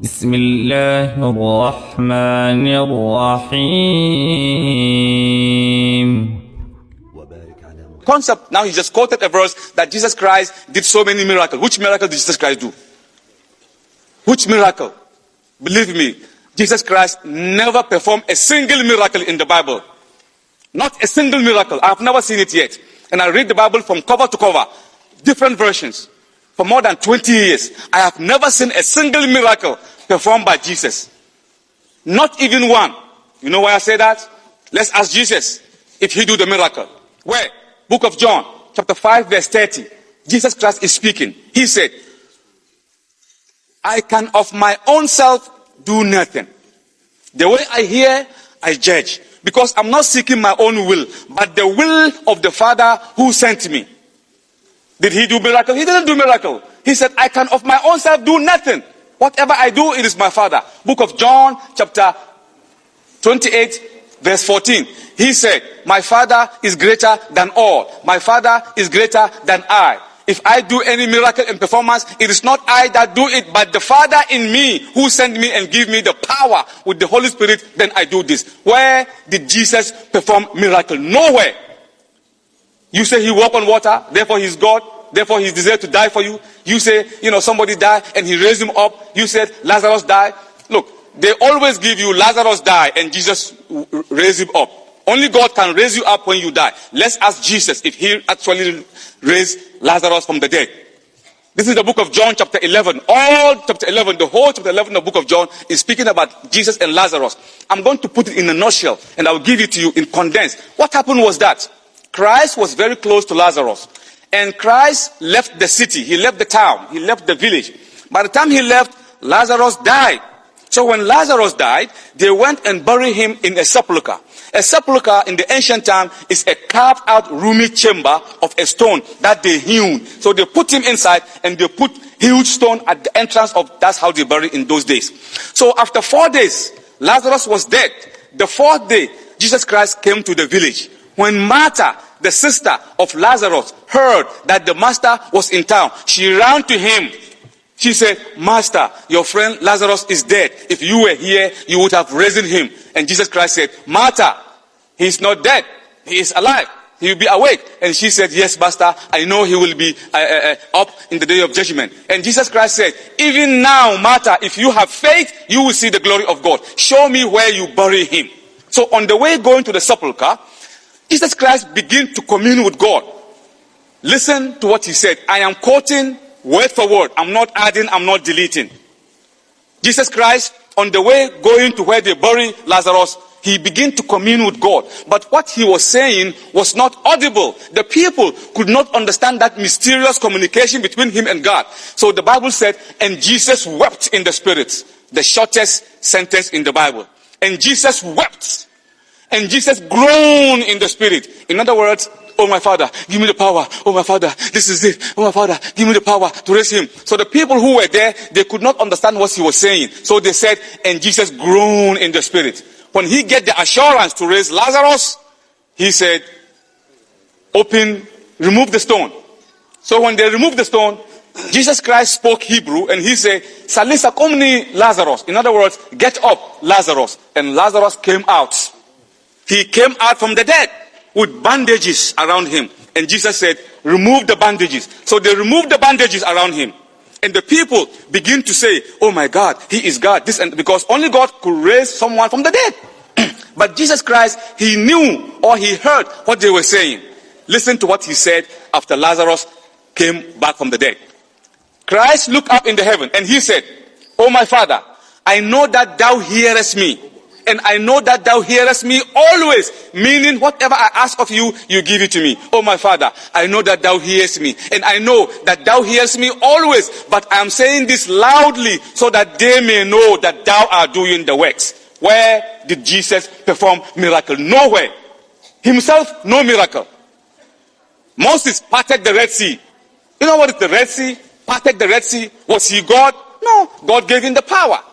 بسم الله الرحمن الرحيم. Concept, now he just quoted a verse that Jesus Christ did so many miracles. Which miracle did Jesus Christ do? Which miracle? Believe me, Jesus Christ never performed a single miracle in the Bible. Not a single miracle. I have never seen it yet. And I read the Bible from cover to cover, different versions. For more than 20 years, I have never seen a single miracle performed by Jesus. Not even one. You know why I say that? Let's ask Jesus if he do the miracle. Where? Book of John, chapter 5, verse 30. Jesus Christ is speaking. He said, I can of my own self do nothing. The way I hear, I judge. Because I'm not seeking my own will, but the will of the Father who sent me. Did he do miracle? He didn't do miracle. He said, I can of my own self do nothing. Whatever I do, it is my Father. Book of John, chapter 28, verse 14. He said, my Father is greater than all. My Father is greater than I. If I do any miracle and performance, it is not I that do it, but the Father in me who sent me and give me the power with the Holy Spirit, then I do this. Where did Jesus perform miracle? Nowhere. You say he walked on water, therefore he's God, therefore he deserved to die for you. You say, somebody died and he raised him up. You said Lazarus died. Look, they always give you Lazarus died and Jesus raised him up. Only God can raise you up when you die. Let's ask Jesus if he actually raised Lazarus from the dead. This is the book of John chapter 11. All chapter 11, the whole chapter 11 of the book of John is speaking about Jesus and Lazarus. I'm going to put it in a nutshell and I'll give it to you in condensed. What happened was that Christ was very close to Lazarus. And Christ left the city. He left the town. He left the village. By the time he left, Lazarus died. So when Lazarus died, they went and buried him in a sepulchre. A sepulchre in the ancient time is a carved out roomy chamber of a stone that they hewn. So they put him inside and they put huge stone at the entrance of, that's how they buried in those days. So after 4 days, Lazarus was dead. The 4th day, Jesus Christ came to the village. When Martha, the sister of Lazarus, heard that the master was in town, she ran to him. She said, Master, your friend Lazarus is dead. If you were here, you would have risen him. And Jesus Christ said, Martha, he's not dead. He is alive. He will be awake. And she said, yes, Master, I know he will be up in the day of judgment. And Jesus Christ said, even now, Martha, if you have faith, you will see the glory of God. Show me where you bury him. So on the way going to the sepulchre, Jesus Christ began to commune with God. Listen to what he said. I am quoting word for word. I'm not adding, I'm not deleting. Jesus Christ, on the way going to where they bury Lazarus, he began to commune with God. But what he was saying was not audible. The people could not understand that mysterious communication between him and God. So the Bible said, and Jesus wept in the spirit. The shortest sentence in the Bible. And Jesus wept. And Jesus groaned in the spirit. In other words, oh my Father, give me the power. Oh my Father, this is it. Oh my Father, give me the power to raise him. So the people who were there, they could not understand what he was saying. So they said, and Jesus groaned in the spirit. When he get the assurance to raise Lazarus, he said, remove the stone. So when they removed the stone, Jesus Christ spoke Hebrew and he said, Salisa komni Lazarus. In other words, get up, Lazarus. And Lazarus came out. He came out from the dead with bandages around him. And Jesus said, remove the bandages. So they removed the bandages around him. And the people begin to say, oh my God, he is God. Because only God could raise someone from the dead. But Jesus Christ, he knew or he heard what they were saying. Listen to what he said after Lazarus came back from the dead. Christ looked up in the heaven and he said, oh my Father, I know that thou hearest me. And I know that thou hearest me always. Meaning whatever I ask of you, you give it to me. Oh my Father, I know that thou hearest me. And I know that thou hearest me always. But I am saying this loudly so that they may know that thou art doing the works. Where did Jesus perform miracle? Nowhere. Himself, no miracle. Moses parted the Red Sea. You know what is the Red Sea? Parted the Red Sea. Was he God? No. God gave him the power.